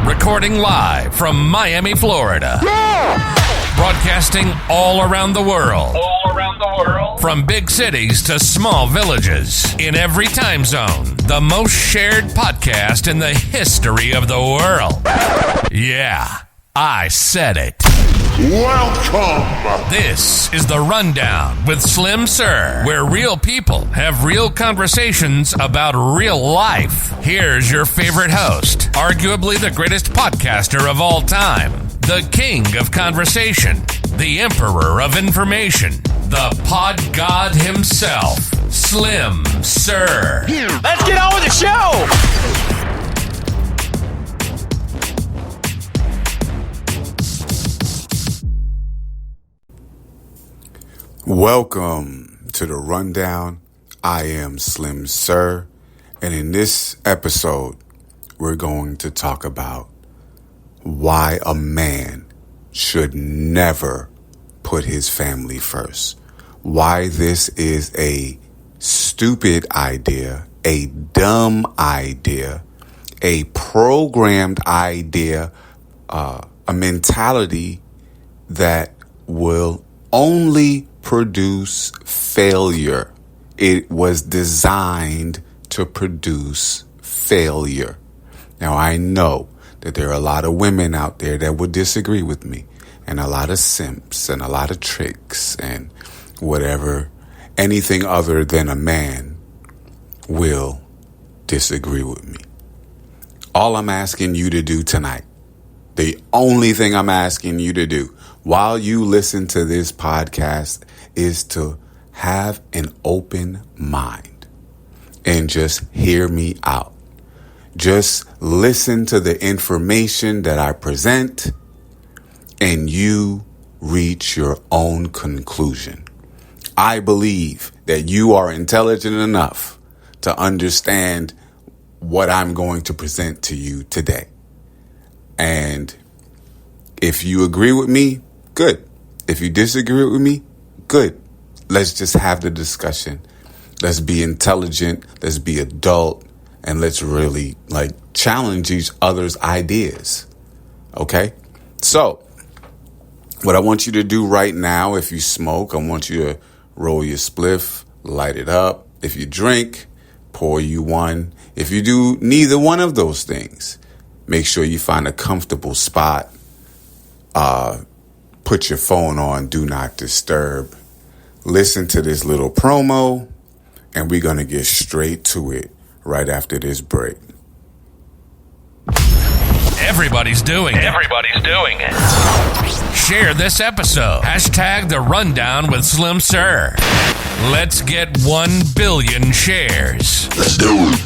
Recording live from Miami, Florida. Broadcasting all around the world. From big cities to small villages. In every time zone. The most shared podcast in the history of the world. Yeah, I said it. Welcome! This is The Rundown with Slim Sir, where real people have real conversations about real life. Here's your favorite host, arguably the greatest podcaster of all time, the king of conversation, the emperor of information, the pod god himself, Slim Sir. Let's get on with the show! Welcome to The Rundown. I am Slim Sir, and in this episode, we're going to talk about why a man should never put his family first. Why this is a stupid idea, a dumb idea, a programmed idea, a mentality that will only produce failure. It was designed to produce failure. Now, I know that there are a lot of women out there that would disagree with me, and a lot of simps and a lot of tricks and whatever, anything other than a man will disagree with me. All I'm asking you to do tonight, the only thing I'm asking you to do while you listen to this podcast is to have an open mind and just hear me out. Just listen to the information that I present and you reach your own conclusion. I believe that you are intelligent enough to understand what I'm going to present to you today. And if you agree with me, good. If you disagree with me, good. Let's just have the discussion. Let's be intelligent. Let's be adult. And let's really challenge each other's ideas. Okay? So, what I want you to do right now, if you smoke, I want you to roll your spliff, light it up. If you drink, pour you one. If you do neither one of those things, make sure you find a comfortable spot. Put your phone on Do Not Disturb. Listen to this little promo, and we're going to get straight to it right after this break. Everybody's doing it. Share this episode. Hashtag The Rundown with Slim Sir. Let's get 1 billion shares. Let's do it.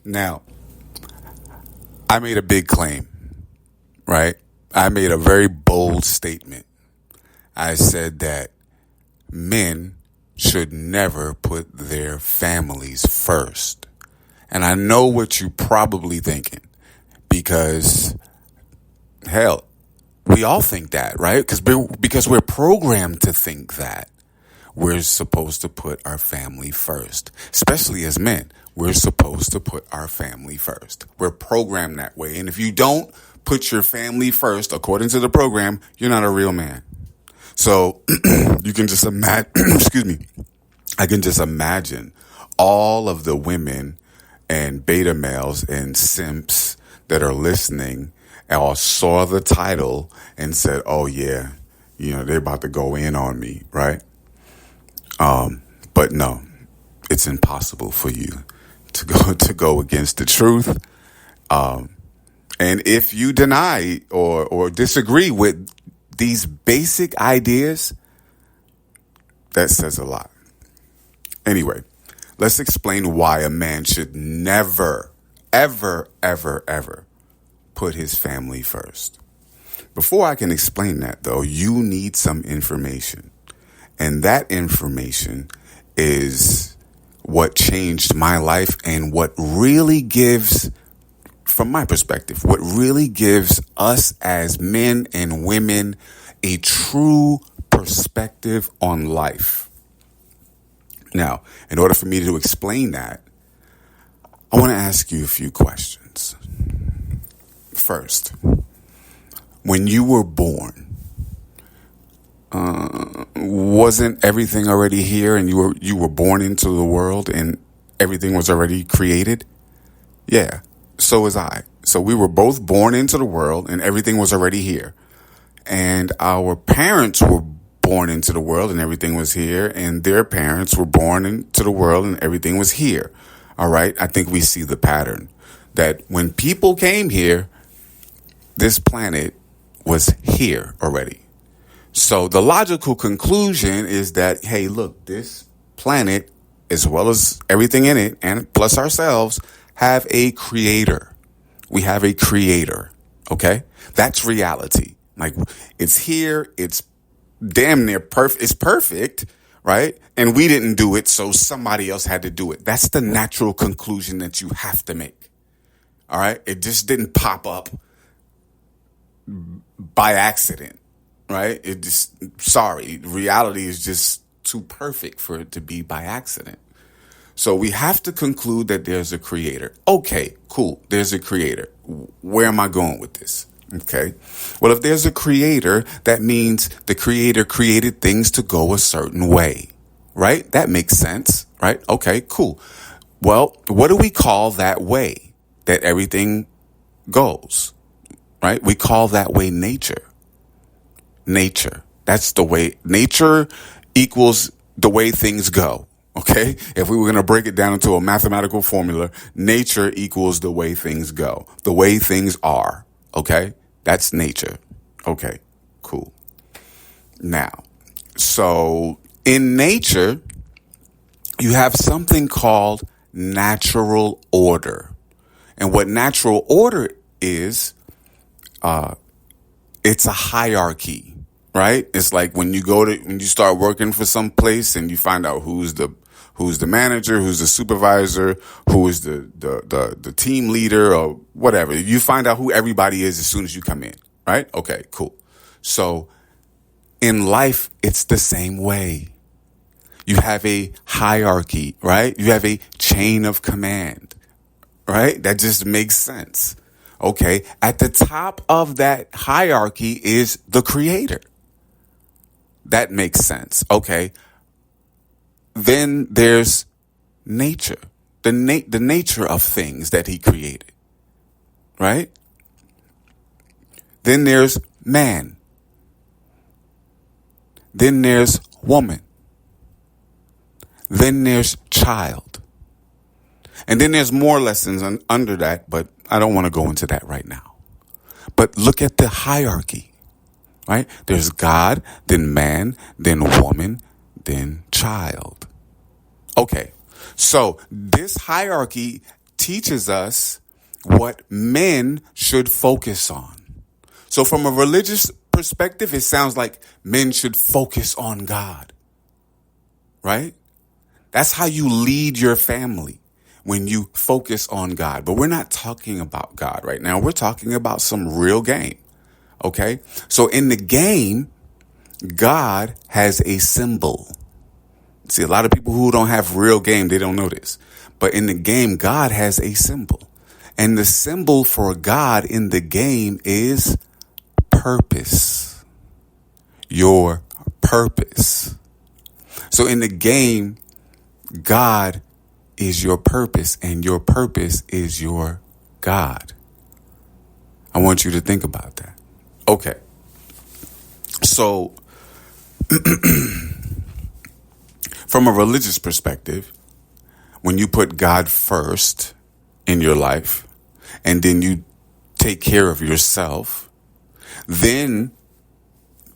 Now, I made a big claim, right? I made a very bold statement. I said that men should never put their families first. And I know what you're probably thinking, because, hell, we all think that, right? Because we're programmed to think that we're supposed to put our family first, especially as men. We're supposed to put our family first. We're programmed that way. And if you don't put your family first, according to the program, you're not a real man. So you can just imagine, I can just imagine all of the women and beta males and simps that are listening all saw the title and said, oh yeah, they're about to go in on me, right? But no, it's impossible for you to go against the truth. And if you deny or disagree with these basic ideas, that says a lot. Anyway, let's explain why a man should never, ever, ever, ever put his family first. Before I can explain that, though, you need some information. And that information is what changed my life and what really gives, from my perspective, what really gives us as men and women a true perspective on life. Now, in order for me to explain that, I want to ask you a few questions. First, when you were born, wasn't everything already here, and you were born into the world and everything was already created? Yeah, so was I. So we were both born into the world and everything was already here. And our parents were born into the world and everything was here, and their parents were born into the world and everything was here. All right, I think we see the pattern that when people came here, this planet was here already. So the logical conclusion is that, hey, look, this planet, as well as everything in it, and plus ourselves, have a creator. We have a creator, okay? That's reality. Like, it's here, it's damn near perfect, it's perfect, right? And we didn't do it, so somebody else had to do it. That's the natural conclusion that you have to make, all right? It just didn't pop up by accident. Right? Reality is just too perfect for it to be by accident. So we have to conclude that there's a creator. Okay, cool. There's a creator. Where am I going with this? Okay. Well, if there's a creator, that means the creator created things to go a certain way, right? That makes sense, right? Okay, cool. Well, what do we call that way that everything goes, right? We call that way nature. Nature. That's the way. Nature equals the way things go. Okay. If we were going to break it down into a mathematical formula, nature equals the way things go, the way things are. Okay. That's nature. Okay. Cool. Now, so in nature, you have something called natural order. And what natural order is, it's a hierarchy. Right? It's like when you start working for some place and you find out who's the manager, who's the supervisor, who is the team leader or whatever. You find out who everybody is as soon as you come in. Right? Okay, cool. So in life, it's the same way. You have a hierarchy, right? You have a chain of command, right? That just makes sense. Okay. At the top of that hierarchy is the creator. That makes sense. Okay. Then there's nature, the nature of things that he created, right? Then there's man. Then there's woman. Then there's child. And then there's more lessons under that, but I don't want to go into that right now. But look at the hierarchy. Right? There's God, then man, then woman, then child. Okay. So this hierarchy teaches us what men should focus on. So from a religious perspective, it sounds like men should focus on God. Right? That's how you lead your family, when you focus on God. But we're not talking about God right now. We're talking about some real game. Okay, so in the game, God has a symbol. See, a lot of people who don't have real game, they don't know this. But in the game, God has a symbol. And the symbol for God in the game is purpose. Your purpose. So in the game, God is your purpose, and your purpose is your God. I want you to think about that. Okay. So, from a religious perspective, when you put God first in your life, and then you take care of yourself, then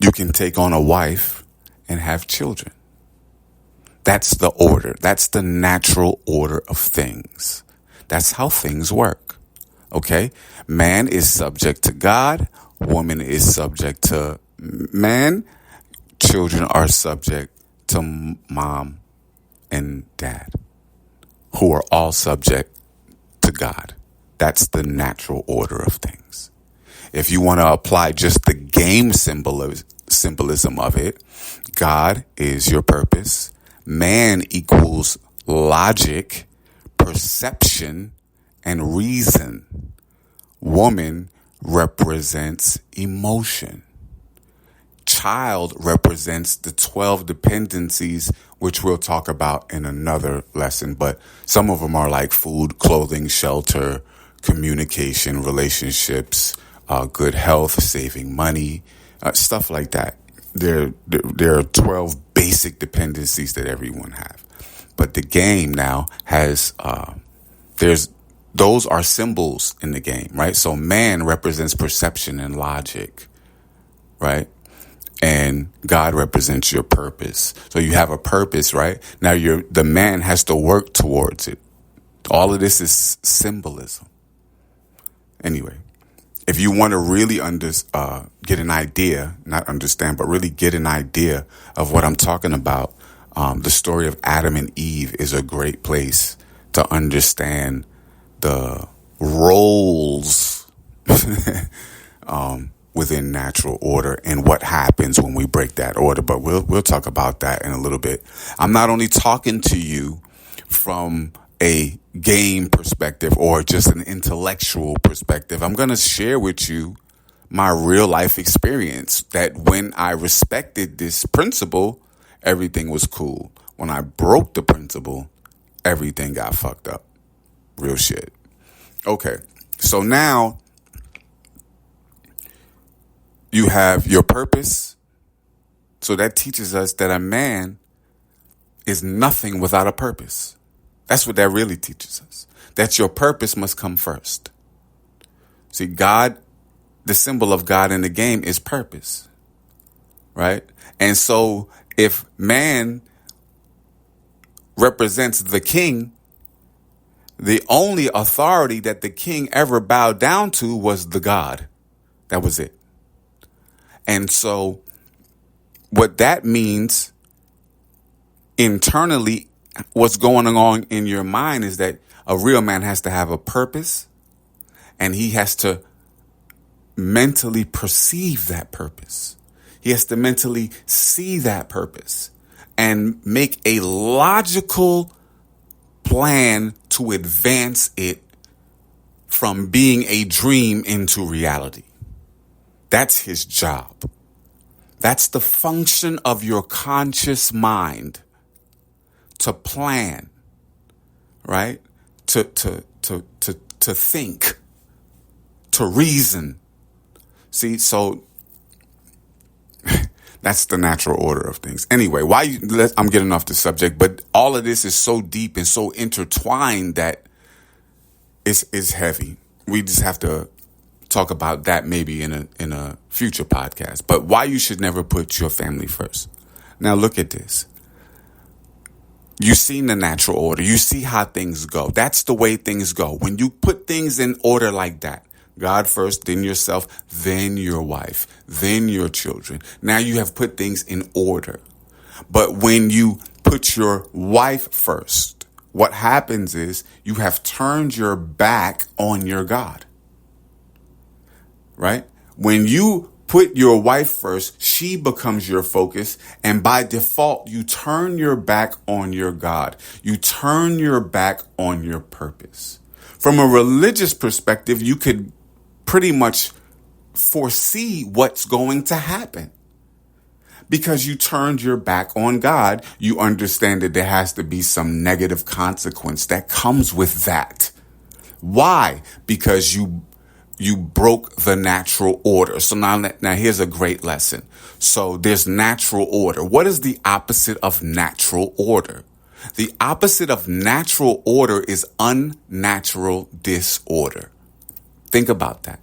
you can take on a wife and have children. That's the order. That's the natural order of things. That's how things work. Okay? Man is subject to God. Woman is subject to man. Children are subject to mom and dad. who are all subject to God. That's the natural order of things. If you want to apply just the game symbolism of it, God is your purpose. Man equals logic, perception, and reason. Woman represents emotion. Child represents the 12 dependencies, which we'll talk about in another lesson. But some of them are like food, clothing, shelter, communication, relationships, good health, saving money, stuff like that. There are 12 basic dependencies that everyone have. But the game now has, those are symbols in the game, right? So man represents perception and logic, right? And God represents your purpose. So you have a purpose, right? Now the man has to work towards it. All of this is symbolism. Anyway, if you want to really get an idea, not understand, but really get an idea of what I'm talking about, the story of Adam and Eve is a great place to understand the roles within natural order and what happens when we break that order. But we'll talk about that in a little bit. I'm not only talking to you from a game perspective or just an intellectual perspective. I'm going to share with you my real life experience that when I respected this principle, everything was cool. When I broke the principle, everything got fucked up. Real shit. Okay. So now you have your purpose. So that teaches us that a man is nothing without a purpose. That's what that really teaches us. That your purpose must come first. See, God, the symbol of God in the game is purpose. Right? And so if man represents the king, the only authority that the king ever bowed down to was the God. That was it. And so what that means internally, what's going on in your mind is that a real man has to have a purpose and he has to mentally perceive that purpose. He has to mentally see that purpose and make a logical plan to advance it from being a dream into reality. That's his job. That's the function of your conscious mind. To plan, right? To think, to reason. See, so that's the natural order of things. Anyway, I'm getting off the subject, but all of this is so deep and so intertwined that it's heavy. We just have to talk about that maybe in a future podcast. But why you should never put your family first. Now look at this. You've seen the natural order. You see how things go. That's the way things go. When you put things in order like that, God first, then yourself, then your wife, then your children. Now you have put things in order. But when you put your wife first, what happens is you have turned your back on your God. Right? When you put your wife first, she becomes your focus. And by default, you turn your back on your God. You turn your back on your purpose. From a religious perspective, you could pretty much foresee what's going to happen. Because you turned your back on God, you understand that there has to be some negative consequence that comes with that. Why? Because you broke the natural order. So now here's a great lesson. So there's natural order. What is the opposite of natural order? The opposite of natural order is unnatural disorder. Think about that.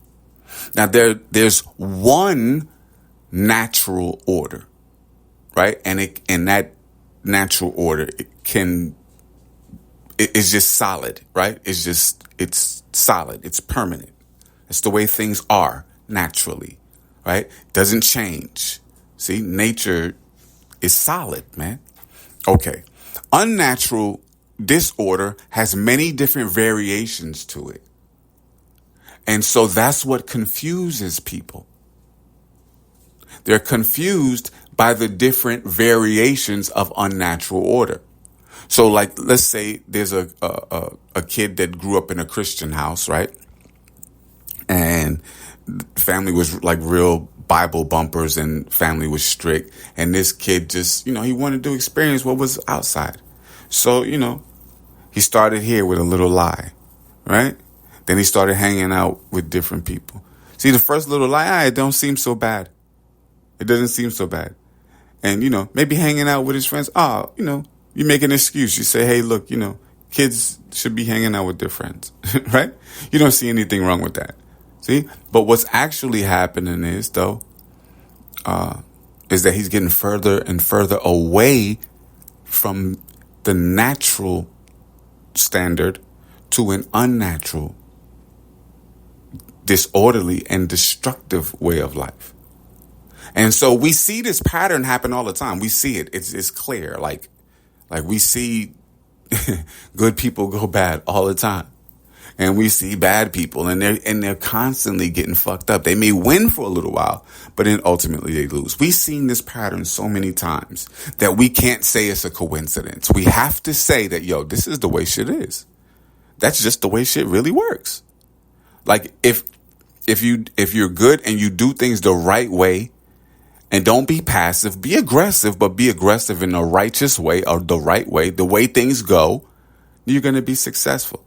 Now there's one natural order, right? And that natural order it's just solid, right? It's solid. It's permanent. It's the way things are naturally, right? Doesn't change. See, nature is solid, man. Okay. Unnatural disorder has many different variations to it. And so that's what confuses people. They're confused by the different variations of unnatural order. So like, let's say there's a kid that grew up in a Christian house, right? And family was like real Bible bumpers and family was strict. And this kid just, he wanted to experience what was outside. So, he started here with a little lie, right? Then he started hanging out with different people. See, the first little lie, it don't seem so bad. It doesn't seem so bad. And, maybe hanging out with his friends. You make an excuse. You say, hey, look, kids should be hanging out with their friends, right? You don't see anything wrong with that. See? But what's actually happening is, though, is that he's getting further and further away from the natural standard to an unnatural, disorderly, and destructive way of life. And so we see this pattern happen all the time. We see it. It's clear. Like we see good people go bad all the time. And we see bad people and they're constantly getting fucked up. They may win for a little while, but then ultimately they lose. We've seen this pattern so many times that we can't say it's a coincidence. We have to say that, this is the way shit is. That's just the way shit really works. Like if you're good and you do things the right way, and don't be passive, be aggressive, but be aggressive in a righteous way or the right way, the way things go, you're going to be successful.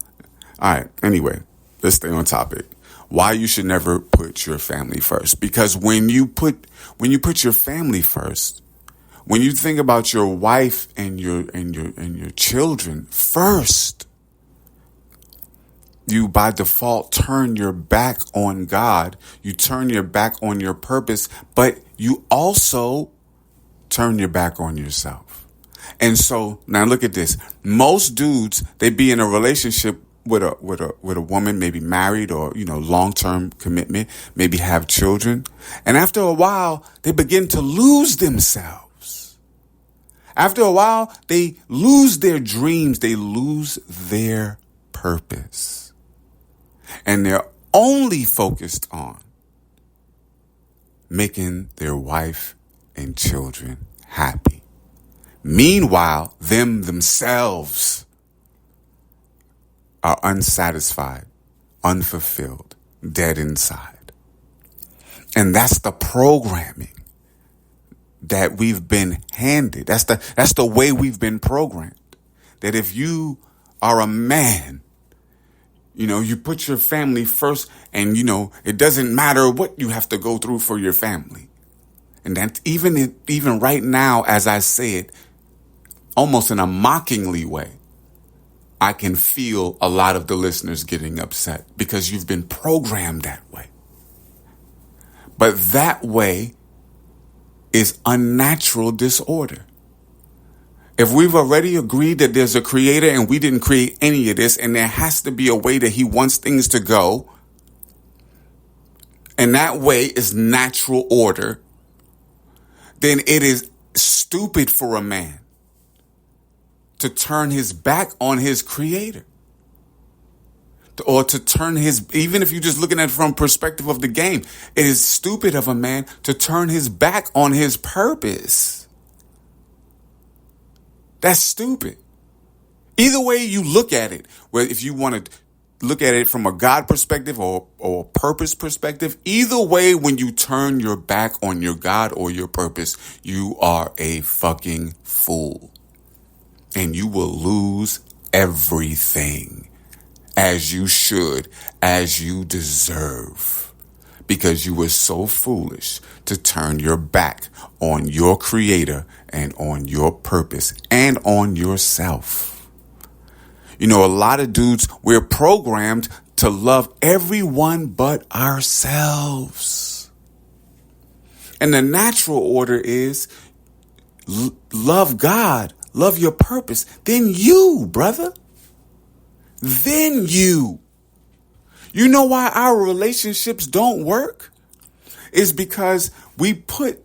All right. Anyway, let's stay on topic. Why you should never put your family first. Because when you put your family first, when you think about your wife and your children first, you by default turn your back on God. You turn your back on your purpose, but you also turn your back on yourself. And so now look at this. Most dudes, they be in a relationship with a woman, maybe married or, long-term commitment, maybe have children. And after a while, they begin to lose themselves. After a while, they lose their dreams. They lose their purpose. And they're only focused on making their wife and children happy. Meanwhile, themselves are unsatisfied, unfulfilled, dead inside. And that's the programming that we've been handed. That's the way we've been programmed. That if you are a man, you put your family first and, it doesn't matter what you have to go through for your family. And that even right now, as I say it, almost in a mockingly way, I can feel a lot of the listeners getting upset because you've been programmed that way. But that way is unnatural disorder. If we've already agreed that there's a creator and we didn't create any of this, and there has to be a way that he wants things to go, and that way is natural order, then it is stupid for a man to turn his back on his creator. Or to turn even if you're just looking at it from perspective of the game, it is stupid of a man to turn his back on his purpose. That's stupid. Either way you look at it, whether if you want to look at it from a God perspective or a purpose perspective, either way, when you turn your back on your God or your purpose, you are a fucking fool. And you will lose everything, as you should, as you deserve, because you were so foolish to turn your back on your creator and on your purpose and on yourself. A lot of dudes, we're programmed to love everyone but ourselves. And the natural order is love God, love your purpose, then you, brother. Then you. You know why our relationships don't work? Is because we put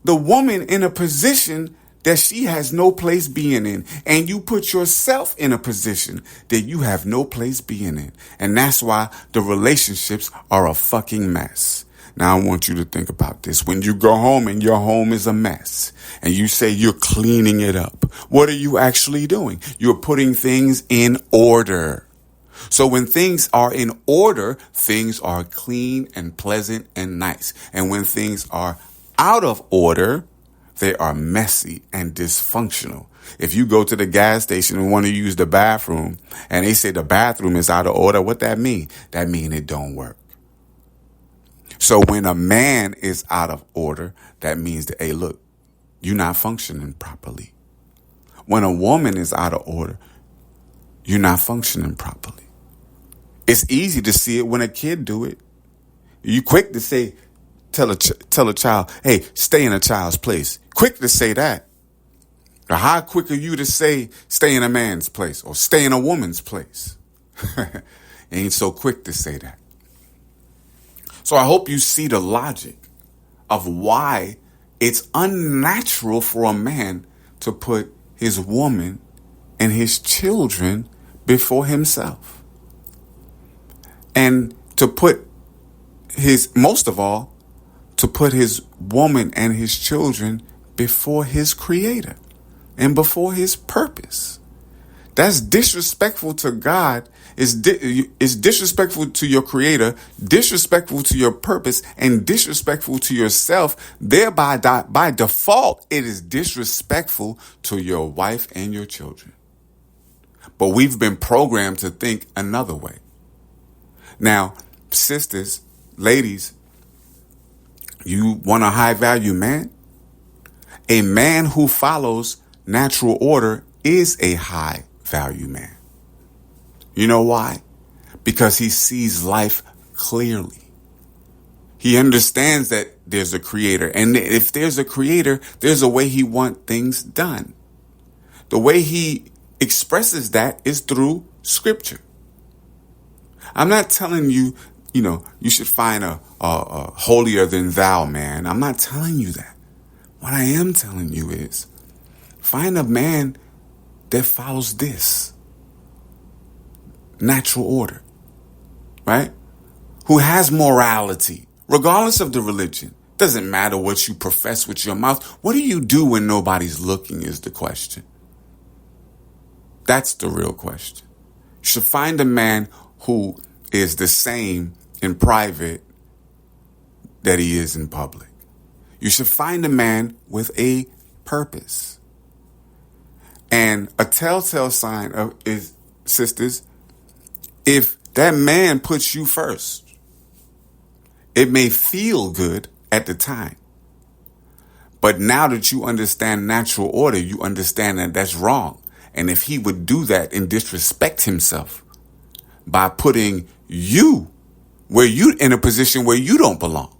the woman in a position that she has no place being in, and you put yourself in a position that you have no place being in. And that's why the relationships are a fucking mess. Now I want you to think about this. When you go home and your home is a mess and you say you're cleaning it up, what are you actually doing? You're putting things in order. So when things are in order, things are clean and pleasant and nice. And when things are out of order, they are messy and dysfunctional. If you go to the gas station and want to use the bathroom and they say the bathroom is out of order, what that mean? That mean it don't work. So when a man is out of order, that means that, hey, look, you're not functioning properly. When a woman is out of order, you're not functioning properly. It's easy to see it when a kid do it. You quick to say, tell a child, hey, stay in a child's place. Quick to say that. Or how quick are you to say, stay in a man's place or stay in a woman's place? Ain't so quick to say that. So I hope you see the logic of why it's unnatural for a man to put his woman and his children before himself. And to put most of all, to put his woman and his children before his creator and before his purpose. That's disrespectful to God. It's disrespectful to your creator, disrespectful to your purpose, and disrespectful to yourself. Thereby, by default, it is disrespectful to your wife and your children. But we've been programmed to think another way. Now, sisters, ladies, you want a high value man? A man who follows natural order is a high value man. You know why? Because he sees life clearly. He understands that there's a creator. And if there's a creator, there's a way he wants things done. The way he expresses that is through scripture. I'm not telling you, you should find a holier than thou man. I'm not telling you that. What I am telling you is find a man that follows this natural order, right? Who has morality, regardless of the religion. Doesn't matter what you profess with your mouth. What do you do when nobody's looking is the question. That's the real question. You should find a man who is the same in private that he is in public. You should find a man with a purpose. And a telltale sign is, sisters, if that man puts you first, it may feel good at the time. But now that you understand natural order, you understand that that's wrong. And if he would do that and disrespect himself by putting you in a position where you don't belong,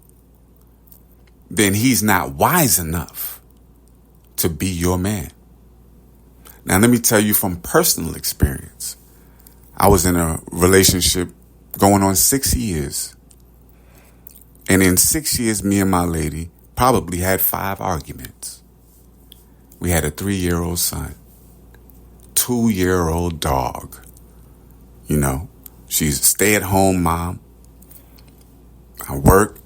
then he's not wise enough to be your man. Now, let me tell you from personal experience. I was in a relationship going on 6 years. And in 6 years, me and my lady probably had 5 arguments. We had a 3-year-old son, 2-year-old dog. She's a stay-at-home mom. I worked,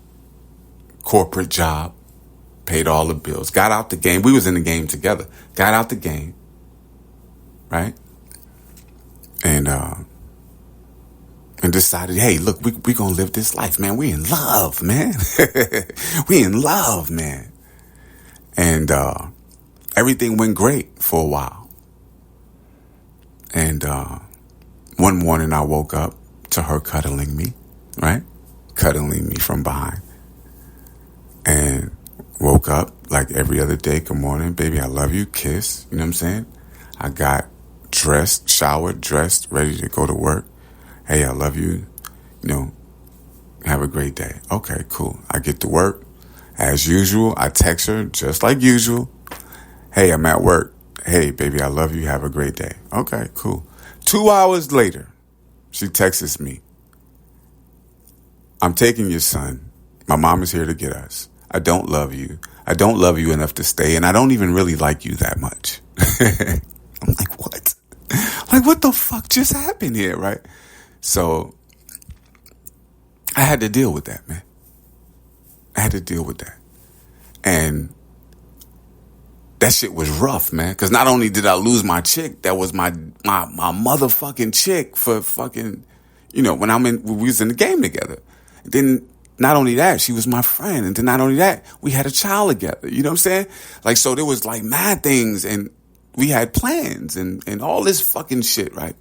corporate job, paid all the bills, got out the game. We was in the game together. Got out the game, right? And decided, hey, look, we gonna live this life, man. We in love, man. We in love, man. And everything went great for a while. And one morning I woke up to her cuddling me, right? Cuddling me from behind. And woke up like every other day. Good morning, baby. I love you. Kiss. You know what I'm saying? I got dressed, showered, dressed, ready to go to work. Hey, I love you. Have a great day. Okay, cool. I get to work. As usual, I text her just like usual. Hey, I'm at work. Hey, baby, I love you. Have a great day. Okay, cool. 2 hours later, she texts me. I'm taking your son. My mom is here to get us. I don't love you. I don't love you enough to stay, and I don't even really like you that much. I'm like, what? Like, what the fuck just happened here, right? So I had to deal with that, man. I had to deal with that. And that shit was rough, man. Because not only did I lose my chick, that was my motherfucking chick for fucking, when we was in the game together. And then not only that, she was my friend. And then not only that, we had a child together. You know what I'm saying? Like, so there was like mad things, and we had plans and all this fucking shit, right?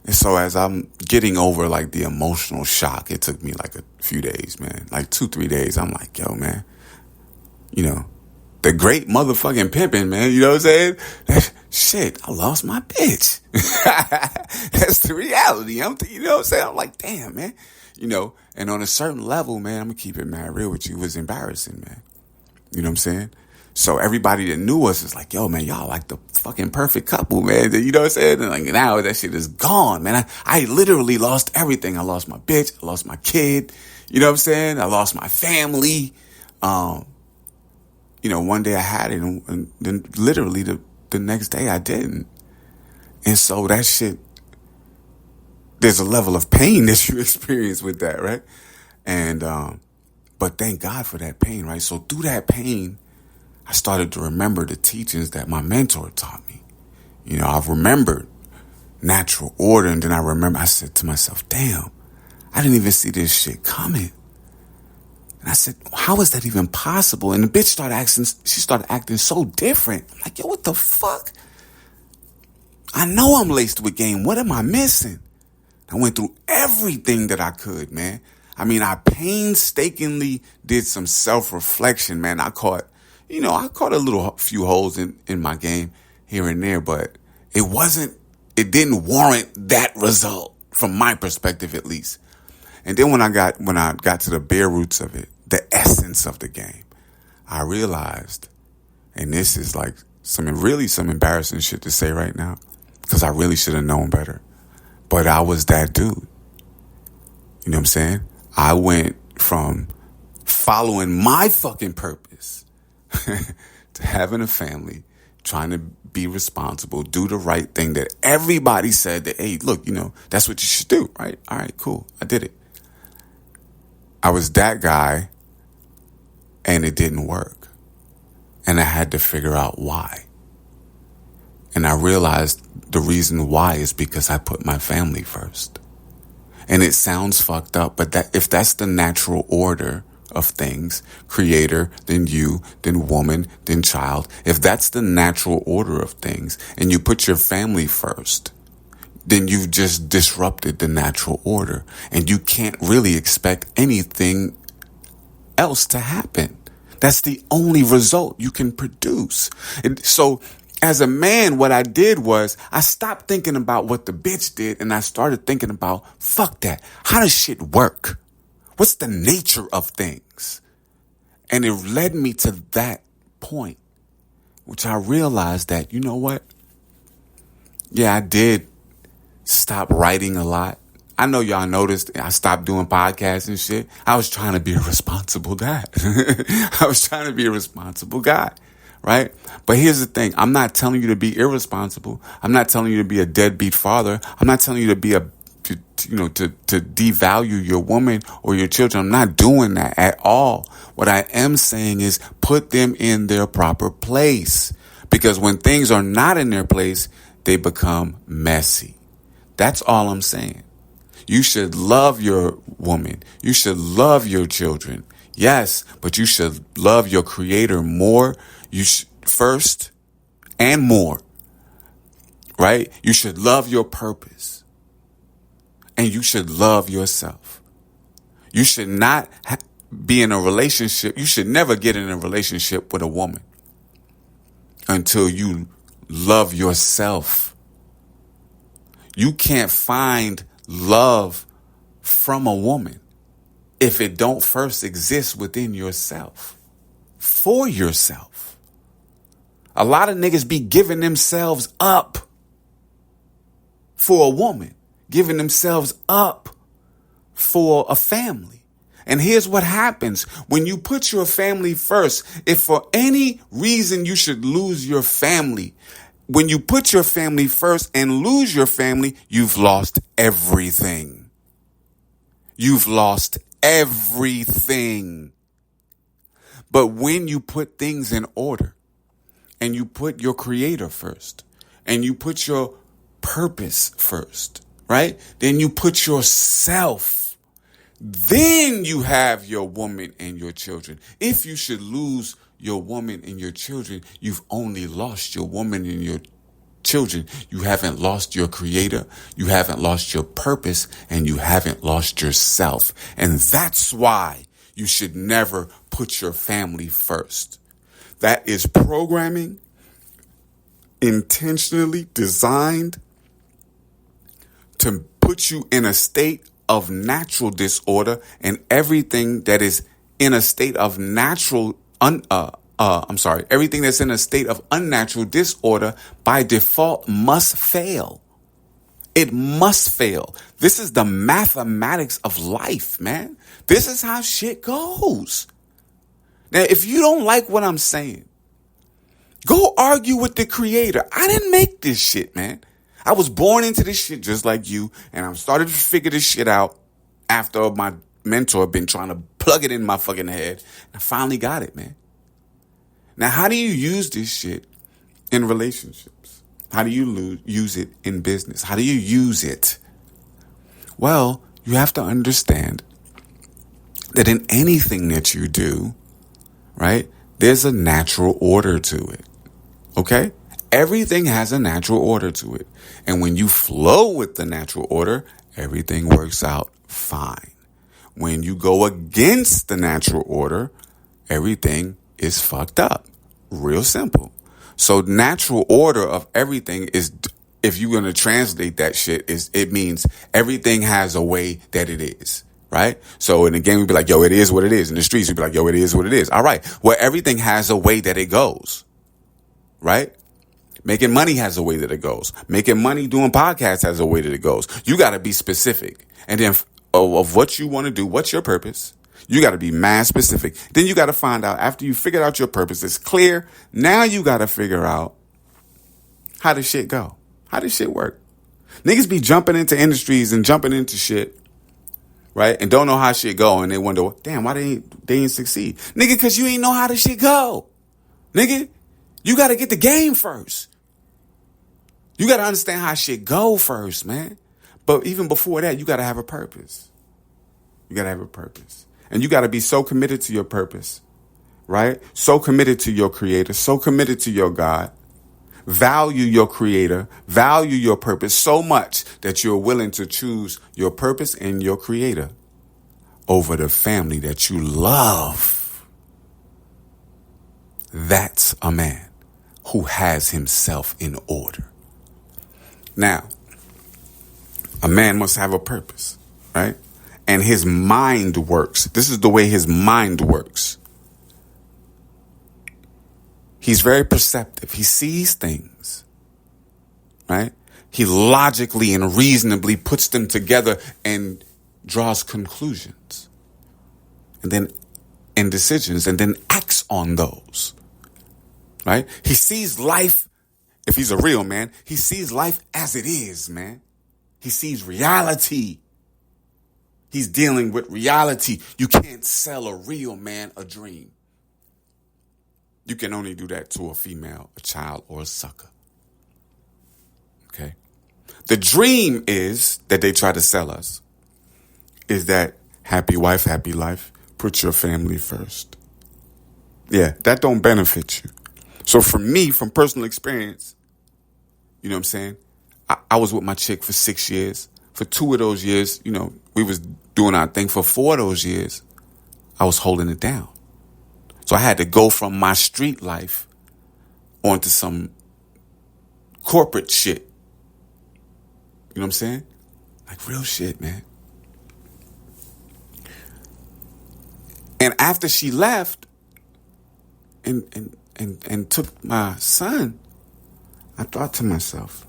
And so as I'm getting over like the emotional shock, it took me like a few days, man, like 2-3 days. I'm like, yo, man, the great motherfucking pimping, man. You know what I'm saying? Shit, I lost my bitch. That's the reality. You know what I'm saying? I'm like, damn, man. And on a certain level, man, I'm gonna keep it mad real with you. It was embarrassing, man. You know what I'm saying? So everybody that knew us is like, yo, man, y'all like the fucking perfect couple, man. You know what I'm saying? And like now that shit is gone, man. I literally lost everything. I lost my bitch. I lost my kid. You know what I'm saying? I lost my family. One day I had it, and then literally the next day I didn't. And so that shit, there's a level of pain that you experience with that, right? And, but thank God for that pain, right? So through that pain, I started to remember the teachings that my mentor taught me. I've remembered natural order, and then I said to myself, damn, I didn't even see this shit coming. And I said, how is that even possible? And the bitch started acting so different. I'm like, yo, what the fuck? I know I'm laced with game. What am I missing? I went through everything that I could, man. I mean, I painstakingly did some self-reflection, man. I caught a few holes in my game here and there, but it didn't warrant that result from my perspective, at least. And then when I got to the bare roots of it, the essence of the game, I realized, and this is like some embarrassing shit to say right now, because I really should have known better. But I was that dude. You know what I'm saying? I went from following my fucking purpose to having a family, trying to be responsible, do the right thing that everybody said that, hey, look, that's what you should do, right? All right, cool. I did it. I was that guy, and it didn't work. And I had to figure out why. And I realized the reason why is because I put my family first. And it sounds fucked up, but if that's the natural order of things, creator, then you, then woman, then child, if that's the natural order of things, and you put your family first, then you've just disrupted the natural order. And you can't really expect anything else to happen. That's the only result you can produce. So as a man, what I did was I stopped thinking about what the bitch did, and I started thinking about, fuck that. How does shit work? What's the nature of things? And it led me to that point, which I realized that, you know what? Yeah, I did stop writing a lot. I know y'all noticed I stopped doing podcasts and shit. I was trying to be a responsible dad. I was trying to be a responsible guy, right? But here's the thing. I'm not telling you to be irresponsible. I'm not telling you to be a deadbeat father. I'm not telling you to be to devalue your woman or your children. I'm not doing that at all. What I am saying is put them in their proper place, because when things are not in their place, they become messy. That's all I'm saying. You should love your woman. You should love your children. Yes, but you should love your creator more. First and more, right? You should love your purpose, and you should love yourself. You should not be in a relationship. You should never get in a relationship with a woman until you love yourself. You can't find love from a woman if it don't first exist within yourself, for yourself. A lot of niggas be giving themselves up for a woman, giving themselves up for a family. And here's what happens when you put your family first. If for any reason you should lose your family, when you put your family first and lose your family, you've lost everything. You've lost everything. But when you put things in order and you put your creator first and you put your purpose first, right? Then you put yourself. Then you have your woman and your children. If you should lose your woman and your children, you've only lost your woman and your children. You haven't lost your creator. You haven't lost your purpose, and you haven't lost yourself. And that's why you should never put your family first. That is programming intentionally designed to put you in a state of natural disorder, and everything that is in a state of everything that's in a state of unnatural disorder by default must fail. It must fail. This is the mathematics of life, man. This is how shit goes. Now, if you don't like what I'm saying, go argue with the creator. I didn't make this shit, man. I was born into this shit just like you, and I'm started to figure this shit out after my mentor been trying to plug it in my fucking head. I finally got it, man. Now, how do you use this shit in relationships? How do you use it in business? How do you use it? Well, you have to understand that in anything that you do, right, there's a natural order to it. Okay? Everything has a natural order to it. And when you flow with the natural order, everything works out fine. When you go against the natural order, everything is fucked up. Real simple. So natural order of everything is, if you're going to translate that shit, it means everything has a way that it is. Right? So in the game, we'd be like, yo, it is what it is. In the streets, we'd be like, yo, it is what it is. All right. Well, everything has a way that it goes. Right? Making money has a way that it goes. Making money doing podcasts has a way that it goes. You got to be specific. And then of what you want to do, what's your purpose? You got to be mad specific. Then you got to find out, after you figured out your purpose, it's clear. Now you got to figure out, how does shit go? How does shit work? Niggas be jumping into industries and jumping into shit, right? And don't know how shit go. And they wonder, damn, why they ain't succeed? Nigga, because you ain't know how the shit go. Nigga, you got to get the game first. You got to understand how shit go first, man. But even before that, you got to have a purpose. You got to have a purpose. And you got to be so committed to your purpose, right? So committed to your creator, so committed to your God. Value your creator, value your purpose so much that you're willing to choose your purpose and your creator over the family that you love. That's a man who has himself in order. Now, a man must have a purpose, right? And his mind works. This is the way his mind works. He's very perceptive. He sees things, right? He logically and reasonably puts them together and draws conclusions and decisions, and then acts on those, right? He sees life. If he's a real man, he sees life as it is, man. He sees reality. He's dealing with reality. You can't sell a real man a dream. You can only do that to a female, a child, or a sucker. Okay? The dream is that they try to sell us is that happy wife, happy life, put your family first. Yeah, that don't benefit you. So for me, from personal experience, you know what I'm saying? I was with my chick for 6 years. For 2 of those years, you know, we was doing our thing. For 4 of those years, I was holding it down. So I had to go from my street life onto some corporate shit. You know what I'm saying? Like real shit, man. And after she left and took my son, I thought to myself,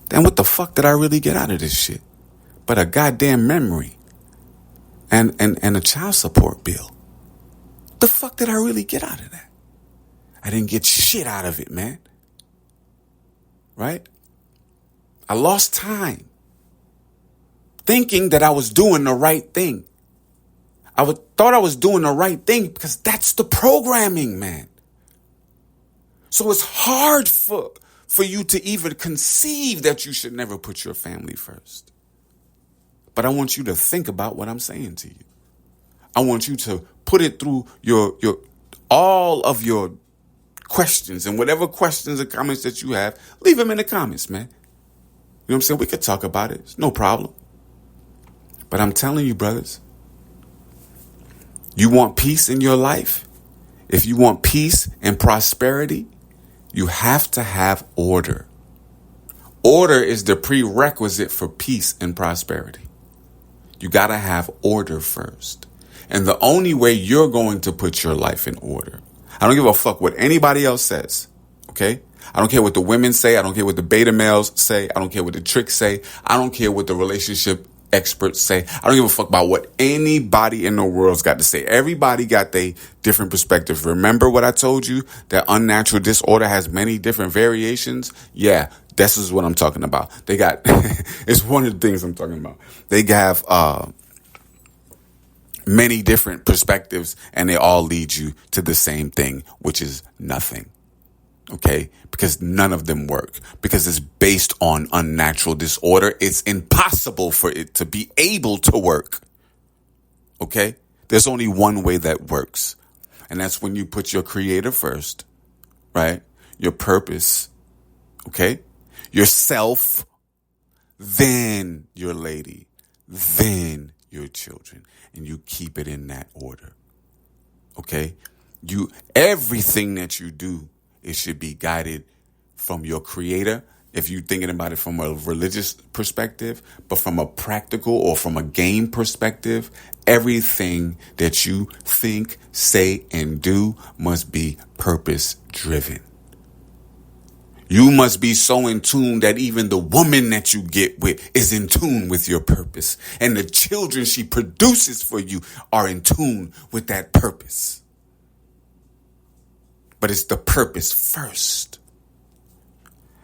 then what the fuck did I really get out of this shit? But a goddamn memory. and a child support bill. The fuck did I really get out of that? I didn't get shit out of it, man. Right? I lost time thinking that I was doing the right thing. Thought I was doing the right thing because that's the programming, man. So it's hard for you to even conceive that you should never put your family first. But I want you to think about what I'm saying to you. I want you to put it through your all of your questions, and whatever questions or comments that you have, leave them in the comments, man. You know what I'm saying? We could talk about it. It's no problem. But I'm telling you, brothers, you want peace in your life? If you want peace and prosperity, you have to have order. Order is the prerequisite for peace and prosperity. You got to have order first. And the only way you're going to put your life in order, I don't give a fuck what anybody else says, okay? I don't care what the women say. I don't care what the beta males say. I don't care what the tricks say. I don't care what the relationship experts say. I don't give a fuck about what anybody in the world's got to say. Everybody got their different perspectives. Remember what I told you? That unnatural disorder has many different variations? Yeah, this is what I'm talking about. They got, it's one of the things I'm talking about. They have many different perspectives, and they all lead you to the same thing, which is nothing. Okay? Because none of them work. Because it's based on unnatural disorder. It's impossible for it to be able to work. Okay? There's only one way that works. And that's when you put your creator first, right? Your purpose, okay? Yourself, then your lady, then your children. And you keep it in that order. Okay? Everything that you do, it should be guided from your creator, if you're thinking about it from a religious perspective, but from a practical or from a game perspective, everything that you think, say, and do must be purpose driven. You must be so in tune that even the woman that you get with is in tune with your purpose. And the children she produces for you are in tune with that purpose. But it's the purpose first.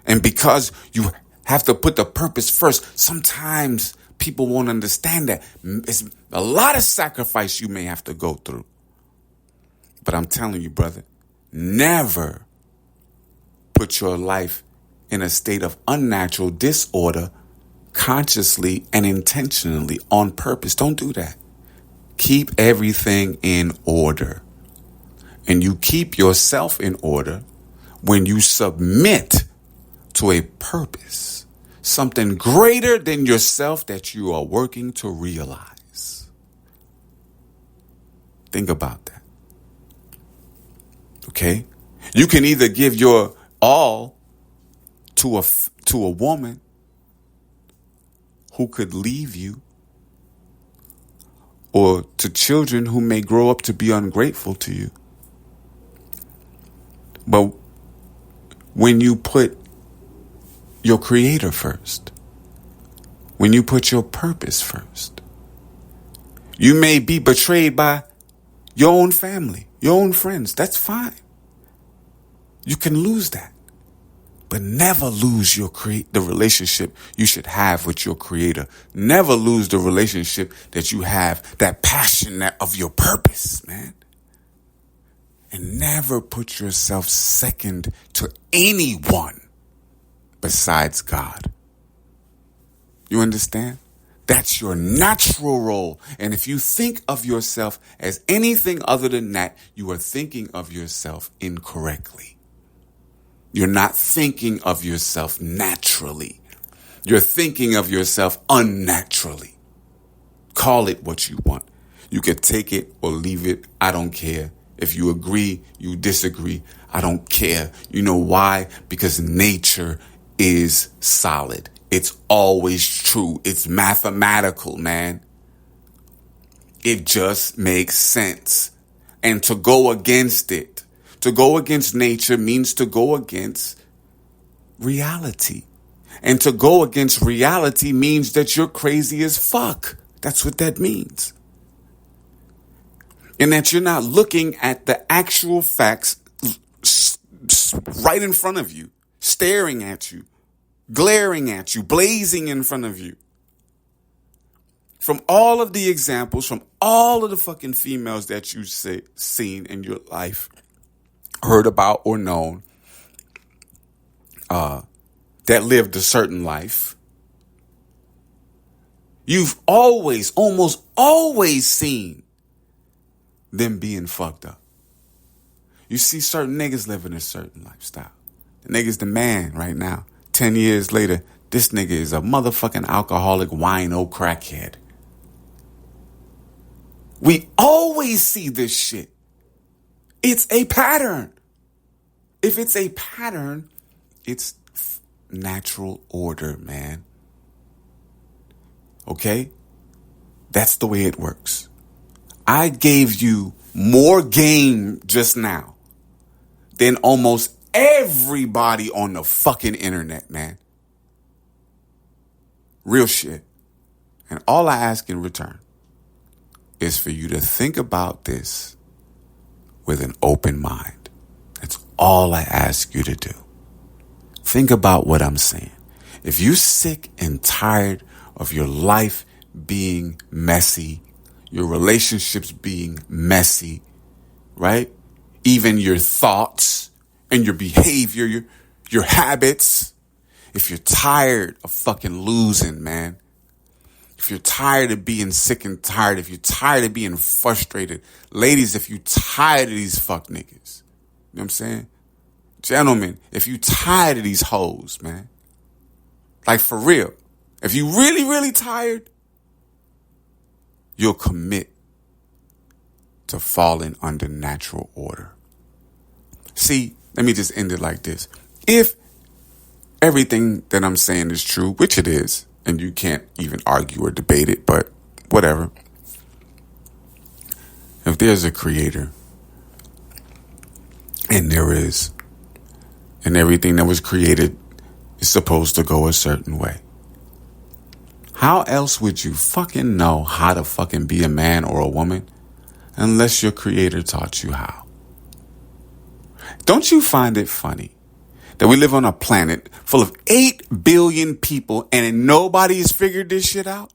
And because you have to put the purpose first, sometimes people won't understand that. It's a lot of sacrifice you may have to go through. But I'm telling you, brother, never put your life in a state of unnatural disorder consciously and intentionally on purpose. Don't do that. Keep everything in order. And you keep yourself in order when you submit to a purpose, something greater than yourself that you are working to realize. Think about that. Okay? You can either give your all to a woman who could leave you, or to children who may grow up to be ungrateful to you. But when you put your creator first, when you put your purpose first, you may be betrayed by your own family, your own friends. That's fine. You can lose that. But never lose the relationship you should have with your creator. Never lose the relationship that you have, that passion of your purpose, man. And never put yourself second to anyone besides God. You understand? That's your natural role. And if you think of yourself as anything other than that, you are thinking of yourself incorrectly. You're not thinking of yourself naturally. You're thinking of yourself unnaturally. Call it what you want. You could take it or leave it. I don't care. If you agree, you disagree. I don't care. You know why? Because nature is solid. It's always true. It's mathematical, man. It just makes sense. And to go against it, to go against nature means to go against reality. And to go against reality means that you're crazy as fuck. That's what that means. and that you're not looking at the actual facts right in front of you, staring at you, glaring at you, blazing in front of you. From all of the examples, from all of the fucking females that you've seen in your life, heard about or known, that lived a certain life, you've almost always seen them being fucked up. You see certain niggas living a certain lifestyle. The nigga's the man right now. 10 years later, this nigga is a motherfucking alcoholic wino crackhead. We always see this shit. It's a pattern. If it's a pattern, it's natural order, man. Okay? That's the way it works. I gave you more game just now than almost everybody on the fucking internet, man. Real shit. And all I ask in return is for you to think about this with an open mind. That's all I ask you to do. Think about what I'm saying. If you're sick and tired of your life being messy, your relationships being messy, right? Even your thoughts and your behavior, your habits. If you're tired of fucking losing, man. If you're tired of being sick and tired, if you're tired of being frustrated, ladies, if you're tired of these fuck niggas, you know what I'm saying? Gentlemen, if you're tired of these hoes, man, like for real, if you really, really tired, you'll commit to falling under natural order. See, let me just end it like this. If everything that I'm saying is true, which it is, and you can't even argue or debate it, but whatever. If there's a creator, and there is, and everything that was created is supposed to go a certain way, how else would you fucking know how to fucking be a man or a woman unless your creator taught you how? Don't you find it funny that we live on a planet full of 8 billion people and nobody has figured this shit out?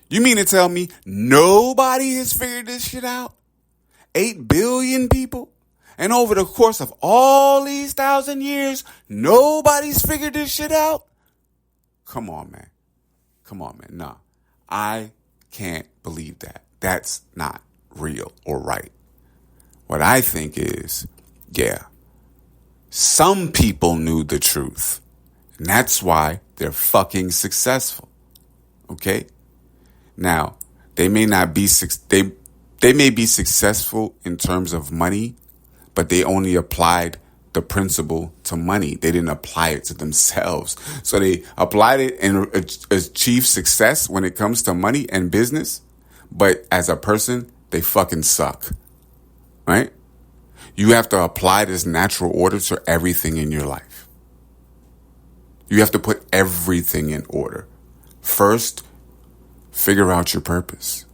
You mean to tell me nobody has figured this shit out? 8 billion people? And over the course of all these 1,000 years, nobody's figured this shit out? Come on, man. Nah, I can't believe that. That's not real or right. What I think is, yeah, some people knew the truth. And that's why they're fucking successful. Okay? Now, they may be successful in terms of money, but they only applied the principle to money. They didn't apply it to themselves. So they applied it and achieved success when it comes to money and business. But as a person, they fucking suck. Right? You have to apply this natural order to everything in your life. You have to put everything in order. First, figure out your purpose.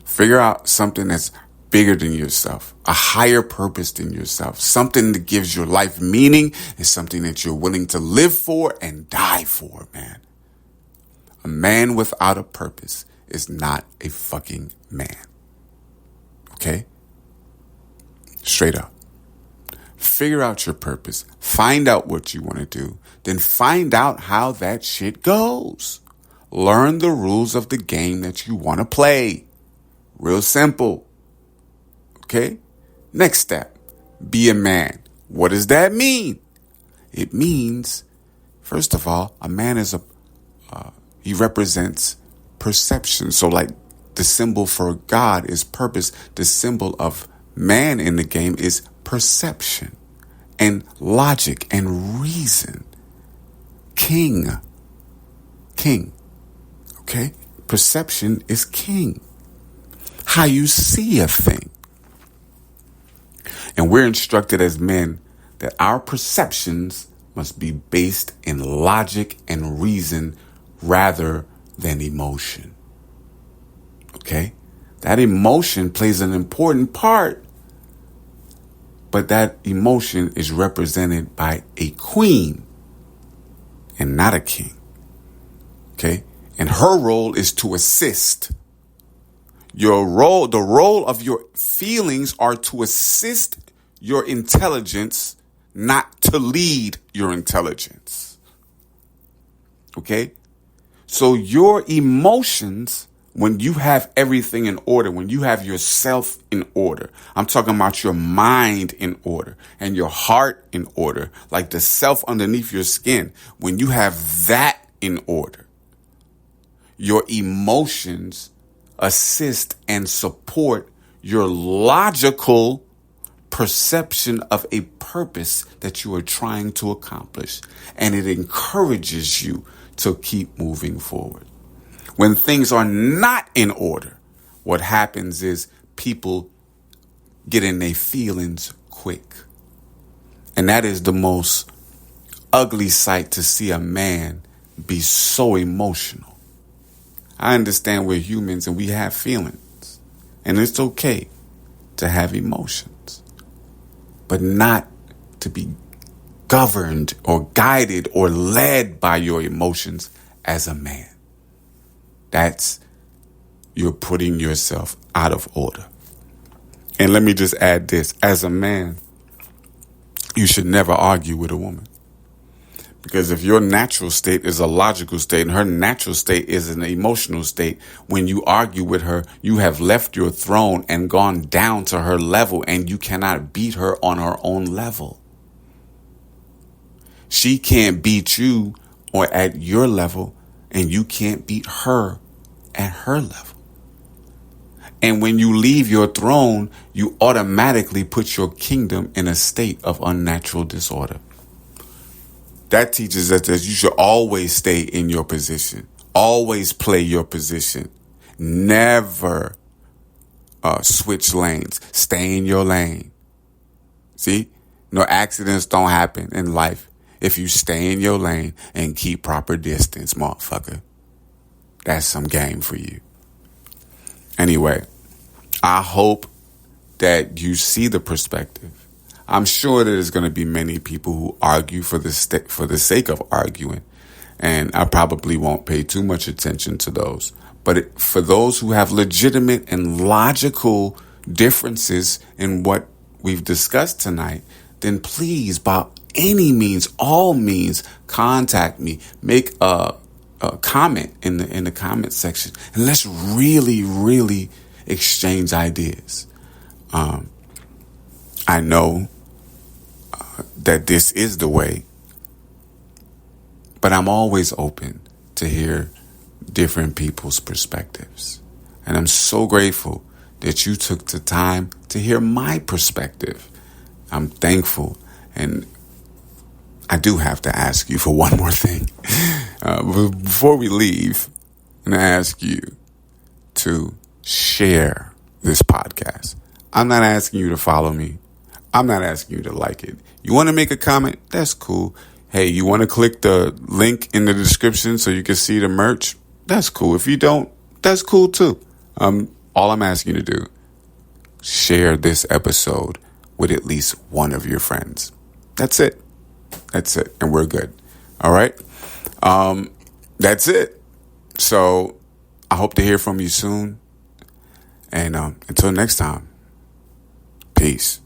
Figure out something that's bigger than yourself, a higher purpose than yourself, something that gives your life meaning and something that you're willing to live for and die for, man. A man without a purpose is not a fucking man. Okay? Straight up. Figure out your purpose. Find out what you want to do. Then find out how that shit goes. Learn the rules of the game that you want to play. Real simple. Okay? Next step. Be a man. What does that mean? It means, first of all, a man is he represents perception. So like the symbol for God is purpose. The symbol of man in the game is perception and logic and reason. King. Okay? Perception is king. How you see a thing. And we're instructed as men that our perceptions must be based in logic and reason rather than emotion. Okay? That emotion plays an important part, but that emotion is represented by a queen and not a king. Okay? And her role is to assist. The role of your feelings are to assist your intelligence, not to lead your intelligence. Okay? So your emotions, when you have everything in order, when you have yourself in order, I'm talking about your mind in order and your heart in order, like the self underneath your skin. When you have that in order, your emotions assist and support your logical perception of a purpose that you are trying to accomplish. And it encourages you to keep moving forward. When things are not in order, what happens is people get in their feelings quick. And that is the most ugly sight, to see a man be so emotional. I understand we're humans and we have feelings, and it's okay to have emotions, but not to be governed or guided or led by your emotions as a man. You're putting yourself out of order. And let me just add this. As a man, you should never argue with a woman. Because if your natural state is a logical state and her natural state is an emotional state, when you argue with her, you have left your throne and gone down to her level, and you cannot beat her on her own level. She can't beat you or at your level, and you can't beat her at her level. And when you leave your throne, you automatically put your kingdom in a state of unnatural disorder. That teaches us that you should always stay in your position. Always play your position. Never switch lanes. Stay in your lane. See? No accidents don't happen in life if you stay in your lane and keep proper distance, motherfucker. That's some game for you. Anyway, I hope that you see the perspective. I'm sure there's going to be many people who argue for the sake of arguing, and I probably won't pay too much attention to those. But for those who have legitimate and logical differences in what we've discussed tonight, then please, by any means, all means, contact me. Make a comment in the comment section, and let's really, really exchange ideas. I know that this is the way, but I'm always open to hear different people's perspectives. And I'm so grateful that you took the time to hear my perspective. I'm thankful. And I do have to ask you for one more thing. Before we leave, I'm going to ask you to share this podcast. I'm not asking you to follow me. I'm not asking you to like it. You want to make a comment? That's cool. Hey, you want to click the link in the description so you can see the merch? That's cool. If you don't, that's cool too. All I'm asking you to do, share this episode with at least one of your friends. That's it. That's it. And we're good. All right. That's it. So I hope to hear from you soon. And until next time, peace.